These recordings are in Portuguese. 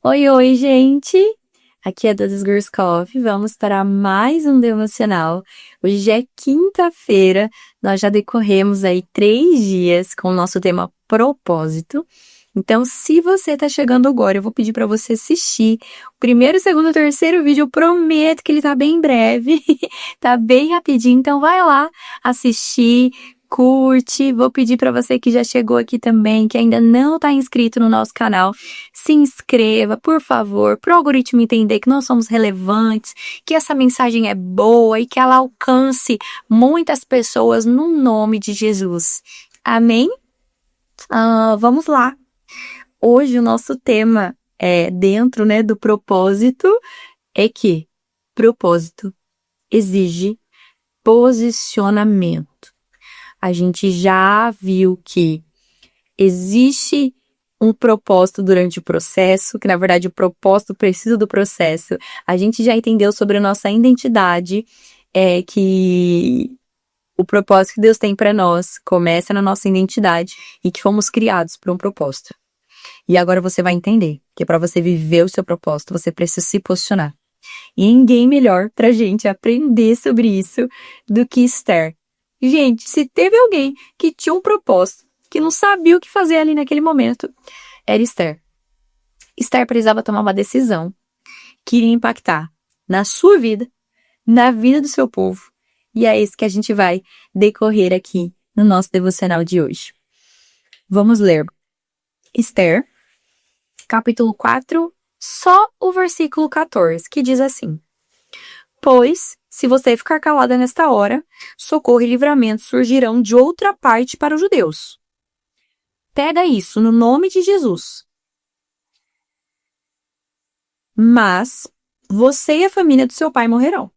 Oi, oi, gente! Aqui é a Dudas Gurskov. Vamos para mais um devocional. Hoje é quinta-feira. Nós já decorremos aí 3 dias com o nosso tema propósito. Então, se você tá chegando agora, eu vou pedir para você assistir o primeiro, segundo, terceiro vídeo. Eu prometo que ele tá bem breve, tá bem rapidinho. Então, vai lá assistir. Curte, vou pedir para você que já chegou aqui também, que ainda não está inscrito no nosso canal, se inscreva, por favor, para o algoritmo entender que nós somos relevantes, que essa mensagem é boa e que ela alcance muitas pessoas no nome de Jesus. Amém? Vamos lá. Hoje o nosso tema dentro, do propósito, é que propósito exige posicionamento. A gente já viu que existe um propósito durante o processo, que na verdade o propósito precisa do processo. A gente já entendeu sobre a nossa identidade, que o propósito que Deus tem para nós começa na nossa identidade e que fomos criados por um propósito. E agora você vai entender que para você viver o seu propósito, você precisa se posicionar. E ninguém melhor pra gente aprender sobre isso do que Esther. Gente, se teve alguém que tinha um propósito, que não sabia o que fazer ali naquele momento, era Esther. Esther precisava tomar uma decisão que iria impactar na sua vida, na vida do seu povo. E é isso que a gente vai decorrer aqui no nosso devocional de hoje. Vamos ler Esther, capítulo 4, só o versículo 14, que diz assim: Pois, se você ficar calada nesta hora, socorro e livramento surgirão de outra parte para os judeus. Pega isso no nome de Jesus. Mas você e a família do seu pai morrerão.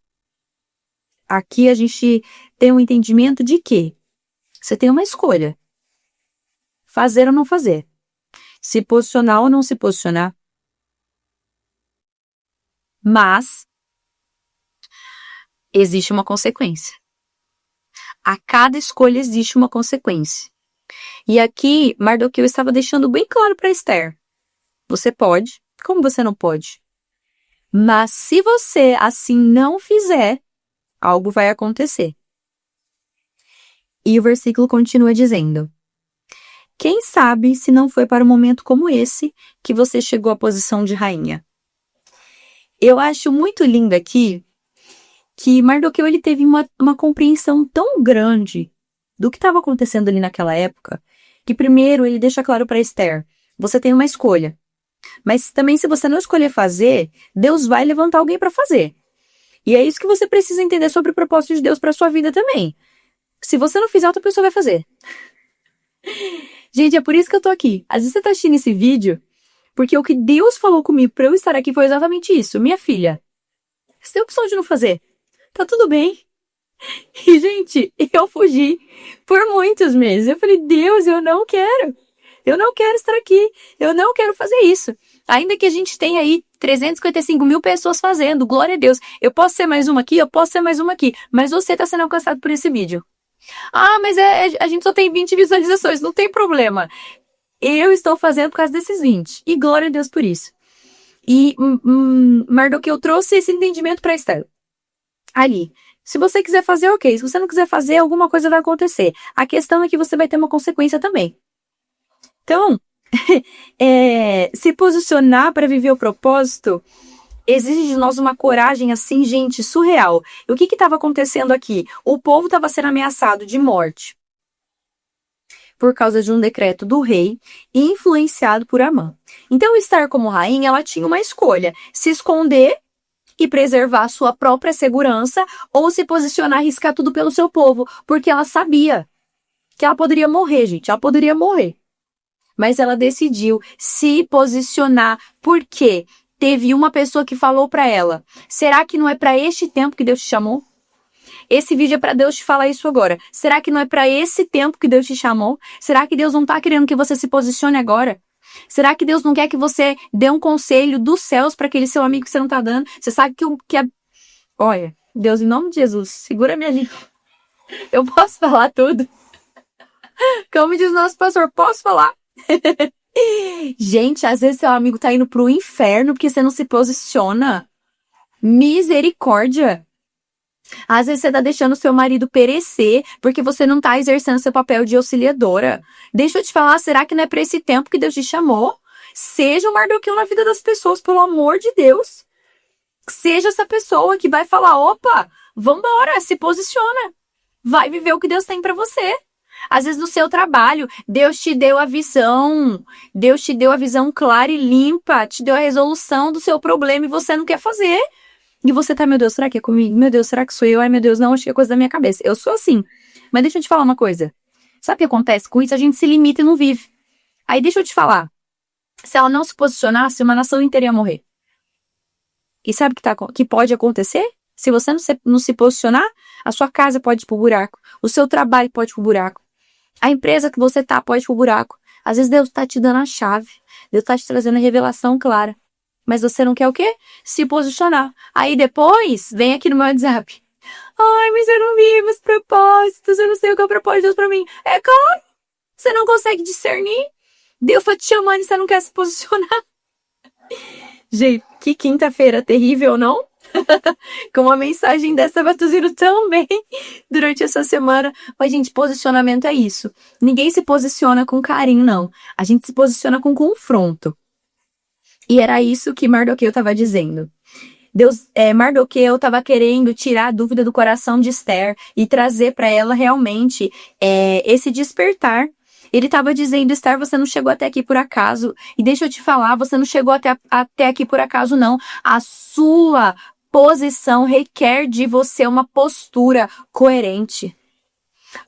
Aqui a gente tem um entendimento de que você tem uma escolha. Fazer ou não fazer. Se posicionar ou não se posicionar. Mas existe uma consequência. A cada escolha existe uma consequência. E aqui, Mardoqueu estava deixando bem claro para Esther. Você pode, como você não pode. Mas se você assim não fizer, algo vai acontecer. E o versículo continua dizendo: Quem sabe se não foi para um momento como esse que você chegou à posição de rainha? Eu acho muito lindo aqui que Mardoqueu ele teve uma compreensão tão grande do que estava acontecendo ali naquela época, que primeiro ele deixa claro para Esther: você tem uma escolha. Mas também se você não escolher fazer, Deus vai levantar alguém para fazer. E é isso que você precisa entender sobre o propósito de Deus para sua vida também. Se você não fizer, outra pessoa vai fazer. Gente, é por isso que eu tô aqui. Às vezes você tá assistindo esse vídeo, porque o que Deus falou comigo para eu estar aqui foi exatamente isso. Minha filha, você tem a opção de não fazer. Tá tudo bem. E, gente, eu fugi por muitos meses. Eu falei: Deus, eu não quero. Eu não quero estar aqui. Eu não quero fazer isso. Ainda que a gente tenha aí 355 mil pessoas fazendo, glória a Deus. Eu posso ser mais uma aqui, eu posso ser mais uma aqui. Mas você tá sendo alcançado por esse vídeo. Ah, mas a gente só tem 20 visualizações, não tem problema. Eu estou fazendo por causa desses 20. E glória a Deus por isso. E Mardoqueu trouxe esse entendimento para Esther. Ali. Se você quiser fazer, ok. Se você não quiser fazer, alguma coisa vai acontecer. A questão é que você vai ter uma consequência também. Então, se posicionar para viver o propósito exige de nós uma coragem assim, gente, surreal. E o que estava acontecendo aqui? O povo estava sendo ameaçado de morte por causa de um decreto do rei e influenciado por Amã. Então, estar como rainha, ela tinha uma escolha: se esconder e preservar sua própria segurança, ou se posicionar e arriscar tudo pelo seu povo, porque ela sabia que ela poderia morrer, gente, ela poderia morrer. Mas ela decidiu se posicionar, porque teve uma pessoa que falou para ela: será que não é para este tempo que Deus te chamou? Esse vídeo é para Deus te falar isso agora. Será que não é para esse tempo que Deus te chamou? Será que Deus não tá querendo que você se posicione agora? Será que Deus não quer que você dê um conselho dos céus para aquele seu amigo que você não tá dando? Você sabe que é... Olha, Deus, em nome de Jesus, segura minha língua. Eu posso falar tudo? Como diz o nosso pastor, posso falar? Gente, às vezes seu amigo tá indo pro inferno porque você não se posiciona. Misericórdia. Às vezes você tá deixando seu marido perecer porque você não tá exercendo seu papel de auxiliadora. Deixa eu te falar, será que não é pra esse tempo que Deus te chamou? Seja o Mardoqueu na vida das pessoas, pelo amor de Deus. Seja essa pessoa que vai falar, opa, vambora, se posiciona. Vai viver o que Deus tem pra você. Às vezes no seu trabalho, Deus te deu a visão. Deus te deu a visão clara e limpa. Te deu a resolução do seu problema e você não quer fazer. E você tá, meu Deus, será que é comigo? Meu Deus, será que sou eu? Ai, meu Deus, não, acho que é coisa da minha cabeça. Eu sou assim. Mas deixa eu te falar uma coisa. Sabe o que acontece com isso? A gente se limita e não vive. Aí deixa eu te falar. Se ela não se posicionasse, uma nação inteira ia morrer. E sabe o que pode acontecer? Se você não se posicionar, a sua casa pode ir pro buraco. O seu trabalho pode ir pro buraco. A empresa que você tá pode ir pro buraco. Às vezes Deus tá te dando a chave. Deus tá te trazendo a revelação clara. Mas você não quer o quê? Se posicionar. Aí depois, vem aqui no meu WhatsApp. Ai, mas eu não vi meus propósitos. Eu não sei o que é o propósito de Deus pra mim. É claro. Você não consegue discernir. Deus tá te chamando e você não quer se posicionar. Gente, que quinta-feira terrível, não? Com uma mensagem dessa vai indo tão bem durante essa semana. Mas, gente, posicionamento é isso. Ninguém se posiciona com carinho, não. A gente se posiciona com confronto. E era isso que Mardoqueu estava dizendo. Mardoqueu estava querendo tirar a dúvida do coração de Esther e trazer para ela realmente esse despertar. Ele estava dizendo, Esther, você não chegou até aqui por acaso. E deixa eu te falar, você não chegou até aqui por acaso, não. A sua posição requer de você uma postura coerente.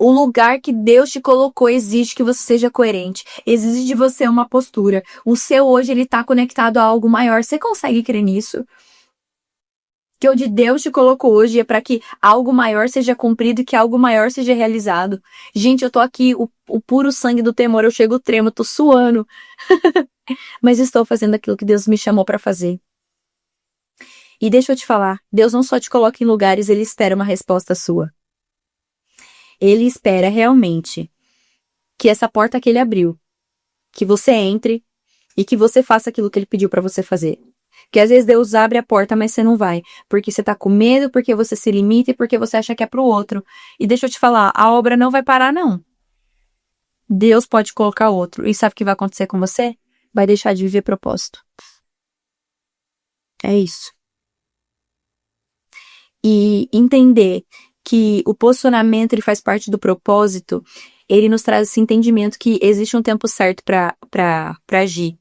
O lugar que Deus te colocou exige que você seja coerente. Exige de você uma postura. O seu hoje, ele tá conectado a algo maior. Você consegue crer nisso? Que onde Deus te colocou hoje é para que algo maior seja cumprido e que algo maior seja realizado. Gente, eu tô aqui, o puro sangue do temor, eu chego tremo, tô suando. Mas estou fazendo aquilo que Deus me chamou para fazer. E deixa eu te falar, Deus não só te coloca em lugares, ele espera uma resposta sua. Ele espera realmente que essa porta que ele abriu, que você entre e que você faça aquilo que ele pediu para você fazer. Que às vezes Deus abre a porta, mas você não vai, porque você tá com medo, porque você se limita e porque você acha que é pro outro. E deixa eu te falar, a obra não vai parar, não. Deus pode colocar outro. E sabe o que vai acontecer com você? Vai deixar de viver propósito. É isso. E entender que o posicionamento ele faz parte do propósito, ele nos traz esse entendimento que existe um tempo certo para agir.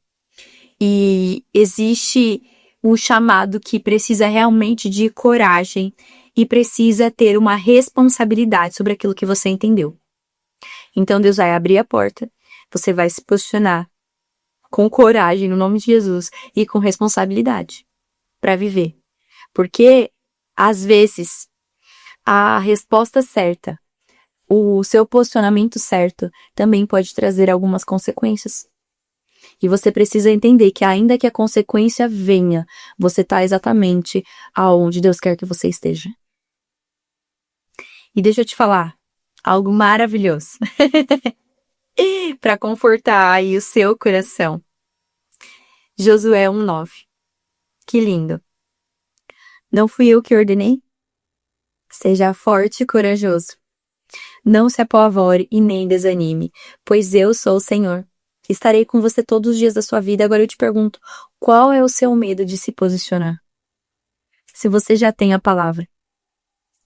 E existe um chamado que precisa realmente de coragem e precisa ter uma responsabilidade sobre aquilo que você entendeu. Então Deus vai abrir a porta, você vai se posicionar com coragem no nome de Jesus e com responsabilidade para viver. Porque às vezes a resposta certa, o seu posicionamento certo, também pode trazer algumas consequências. E você precisa entender que ainda que a consequência venha, você está exatamente aonde Deus quer que você esteja. E deixa eu te falar, algo maravilhoso para confortar aí o seu coração. Josué 1:9. Que lindo. Não fui eu que ordenei? Seja forte e corajoso. Não se apavore e nem desanime, pois eu sou o Senhor. Estarei com você todos os dias da sua vida. Agora eu te pergunto, qual é o seu medo de se posicionar? Se você já tem a palavra.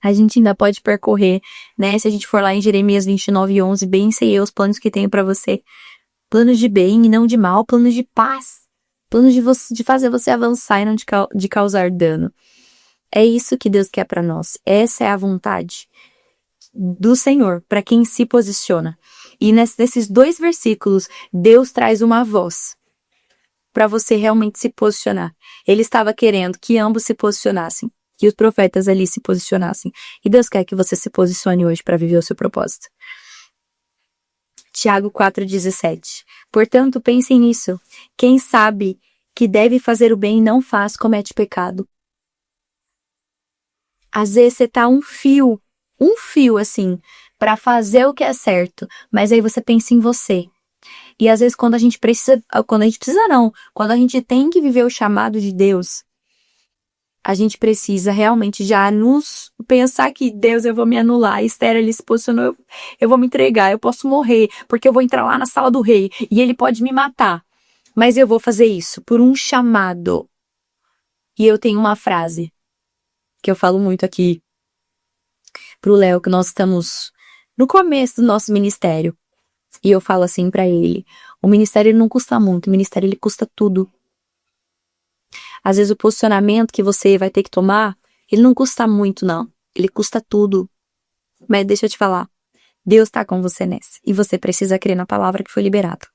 A gente ainda pode percorrer, né? Se a gente for lá em Jeremias 29:11, bem sei eu os planos que tenho para você. Planos de bem e não de mal, planos de paz. Planos de fazer você avançar e não de causar dano. É isso que Deus quer para nós. Essa é a vontade do Senhor para quem se posiciona. E nesses 2 versículos, Deus traz uma voz para você realmente se posicionar. Ele estava querendo que ambos se posicionassem, que os profetas ali se posicionassem. E Deus quer que você se posicione hoje para viver o seu propósito. Tiago 4:17. Portanto, pensem nisso. Quem sabe que deve fazer o bem e não faz, comete pecado. Às vezes você tá um fio assim, para fazer o que é certo, mas aí você pensa em você. E às vezes quando a gente quando a gente tem que viver o chamado de Deus, a gente precisa realmente já nos pensar que Deus, eu vou me anular. Esther, ele se posicionou, eu vou me entregar, eu posso morrer, porque eu vou entrar lá na sala do rei e ele pode me matar. Mas eu vou fazer isso por um chamado. E eu tenho uma frase que eu falo muito aqui pro Léo, que nós estamos no começo do nosso ministério. E eu falo assim pra ele, o ministério não custa muito, o ministério ele custa tudo. Às vezes o posicionamento que você vai ter que tomar, ele não custa muito não, ele custa tudo. Mas deixa eu te falar, Deus tá com você nessa, e você precisa crer na palavra que foi liberada.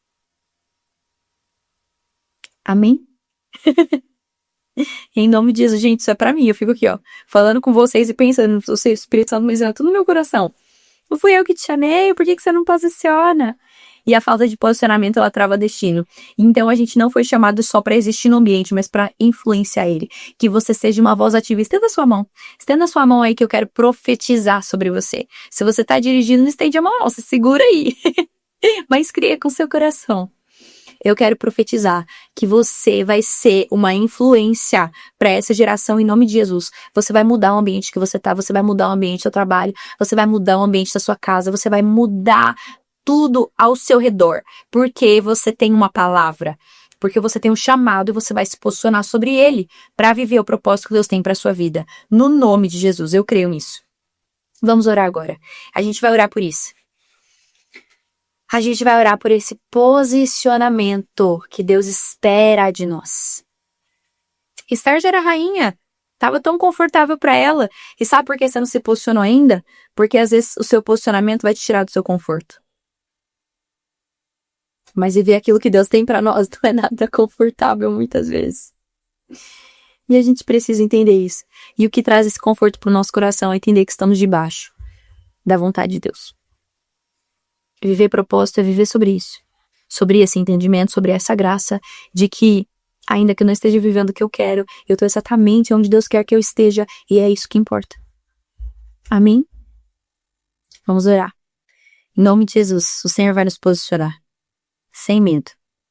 Amém? Em nome de Jesus, gente, isso é pra mim, eu fico aqui, ó, falando com vocês e pensando, o Espírito Santo me dizendo tudo no meu coração. Não fui eu que te chamei, por que você não posiciona? E a falta de posicionamento, ela trava destino. Então, a gente não foi chamado só para existir no ambiente, mas para influenciar ele. Que você seja uma voz ativa. Estenda a sua mão. Estenda a sua mão aí que eu quero profetizar sobre você. Se você tá dirigindo, não estende a mão não, você segura aí. Mas cria com seu coração. Eu quero profetizar que você vai ser uma influência para essa geração em nome de Jesus. Você vai mudar o ambiente que você tá, você vai mudar o ambiente do seu trabalho, você vai mudar o ambiente da sua casa, você vai mudar tudo ao seu redor, porque você tem uma palavra, porque você tem um chamado e você vai se posicionar sobre ele para viver o propósito que Deus tem para sua vida. No nome de Jesus, eu creio nisso. Vamos orar agora. A gente vai orar por isso. A gente vai orar por esse posicionamento que Deus espera de nós. Esther já era rainha, estava tão confortável para ela. E sabe por que você não se posicionou ainda? Porque às vezes o seu posicionamento vai te tirar do seu conforto. Mas viver aquilo que Deus tem para nós não é nada confortável muitas vezes. E a gente precisa entender isso. E o que traz esse conforto para o nosso coração é entender que estamos debaixo da vontade de Deus. Viver propósito é viver sobre isso. Sobre esse entendimento, sobre essa graça de que, ainda que eu não esteja vivendo o que eu quero, eu estou exatamente onde Deus quer que eu esteja e é isso que importa. Amém? Vamos orar. Em nome de Jesus, o Senhor vai nos posicionar. Sem medo.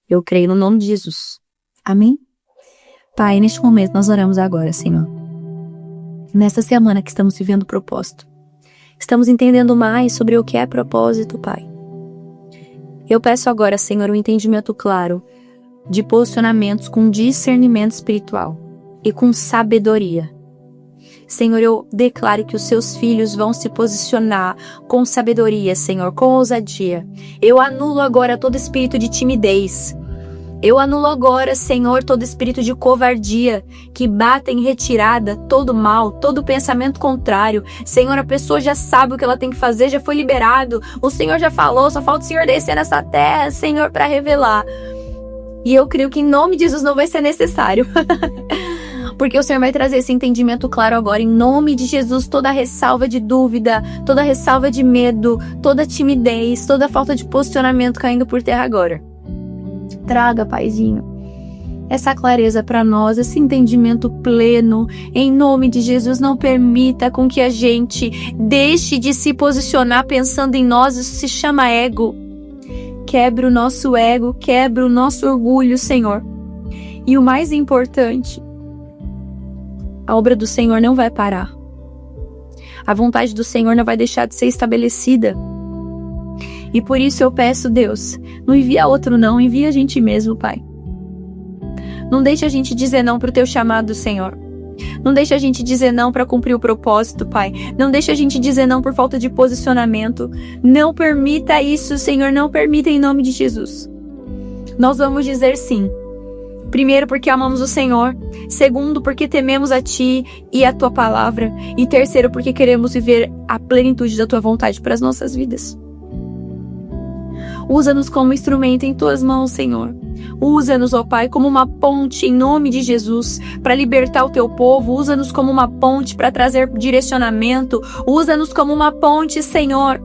Eu creio no nome de Jesus. Amém? Pai, neste momento nós oramos agora, Senhor. Nesta semana que estamos vivendo o propósito. Estamos entendendo mais sobre o que é propósito, Pai. Eu peço agora, Senhor, um entendimento claro de posicionamentos com discernimento espiritual e com sabedoria. Senhor, eu declaro que os seus filhos vão se posicionar com sabedoria, Senhor, com ousadia. Eu anulo agora todo espírito de timidez. Eu anulo agora, Senhor, todo espírito de covardia que bata em retirada todo mal, todo pensamento contrário. Senhor, a pessoa já sabe o que ela tem que fazer, já foi liberado. O Senhor já falou, só falta o Senhor descer nessa terra, Senhor, para revelar. E eu creio que em nome de Jesus não vai ser necessário. Porque o Senhor vai trazer esse entendimento claro agora, em nome de Jesus, toda ressalva de dúvida, toda ressalva de medo, toda timidez, toda falta de posicionamento caindo por terra agora. Traga, Paizinho, essa clareza para nós, esse entendimento pleno, em nome de Jesus. Não permita com que a gente deixe de se posicionar pensando em nós, isso se chama ego. Quebra o nosso ego, quebra o nosso orgulho, Senhor. E o mais importante, a obra do Senhor não vai parar. A vontade do Senhor não vai deixar de ser estabelecida. E por isso eu peço, Deus, não envia outro não, envia a gente mesmo, Pai. Não deixa a gente dizer não pro teu chamado, Senhor. Não deixa a gente dizer não para cumprir o propósito, Pai. Não deixa a gente dizer não por falta de posicionamento. Não permita isso, Senhor, não permita em nome de Jesus. Nós vamos dizer sim. Primeiro, porque amamos o Senhor. Segundo, porque tememos a Ti e a Tua palavra. E terceiro, porque queremos viver a plenitude da Tua vontade para as nossas vidas. Usa-nos como instrumento em Tuas mãos, Senhor. Usa-nos, ó Pai, como uma ponte em nome de Jesus para libertar o Teu povo. Usa-nos como uma ponte para trazer direcionamento. Usa-nos como uma ponte, Senhor,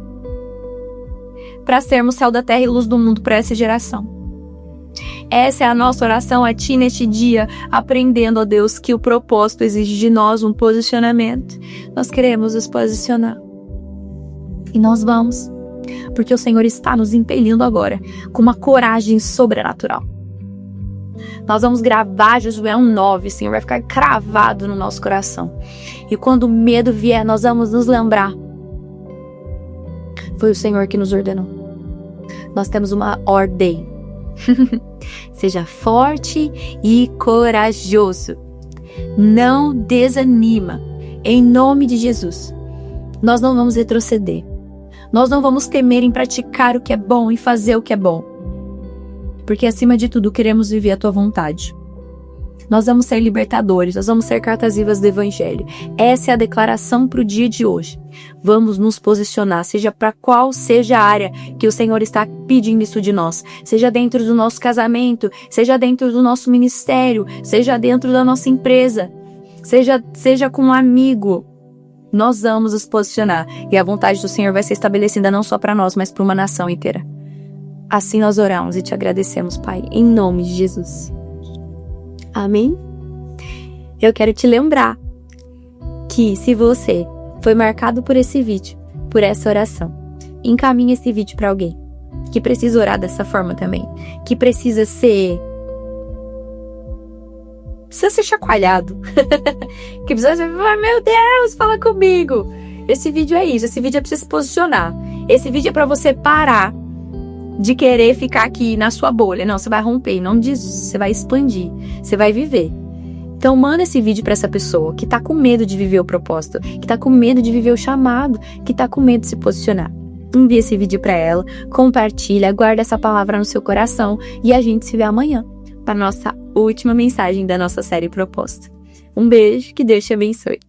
para sermos sal da terra e luz do mundo para essa geração. Essa é a nossa oração a Ti neste dia, aprendendo, ó Deus, que o propósito exige de nós um posicionamento. Nós queremos nos posicionar. E nós vamos. Porque o Senhor está nos impelindo agora com uma coragem sobrenatural. Nós vamos gravar Josué 1:9, o Senhor vai ficar cravado no nosso coração. E quando o medo vier, nós vamos nos lembrar. Foi o Senhor que nos ordenou. Nós temos uma ordem. Seja forte e corajoso. Não desanima. Em nome de Jesus. Nós não vamos retroceder. Nós não vamos temer em praticar o que é bom e fazer o que é bom. Porque acima de tudo queremos viver a tua vontade. Nós vamos ser libertadores, nós vamos ser cartas vivas do Evangelho. Essa é a declaração para o dia de hoje. Vamos nos posicionar, seja para qual seja a área que o Senhor está pedindo isso de nós. Seja dentro do nosso casamento, seja dentro do nosso ministério, seja dentro da nossa empresa, seja com um amigo. Nós vamos nos posicionar e a vontade do Senhor vai ser estabelecida não só para nós, mas para uma nação inteira. Assim nós oramos e te agradecemos, Pai, em nome de Jesus. Amém? Eu quero te lembrar que se você foi marcado por esse vídeo, por essa oração, encaminhe esse vídeo para alguém que precisa orar dessa forma também, que precisa ser chacoalhado, que precisa ser, meu Deus, fala comigo. Esse vídeo é isso, esse vídeo é pra você se posicionar, esse vídeo é para você parar de querer ficar aqui na sua bolha. Não, você vai romper, em nome de Jesus, você vai expandir, você vai viver. Então manda esse vídeo para essa pessoa que tá com medo de viver o propósito, que tá com medo de viver o chamado, que tá com medo de se posicionar. Envia esse vídeo para ela, compartilha, guarda essa palavra no seu coração e a gente se vê amanhã para nossa última mensagem da nossa série Proposta. Um beijo, que Deus te abençoe.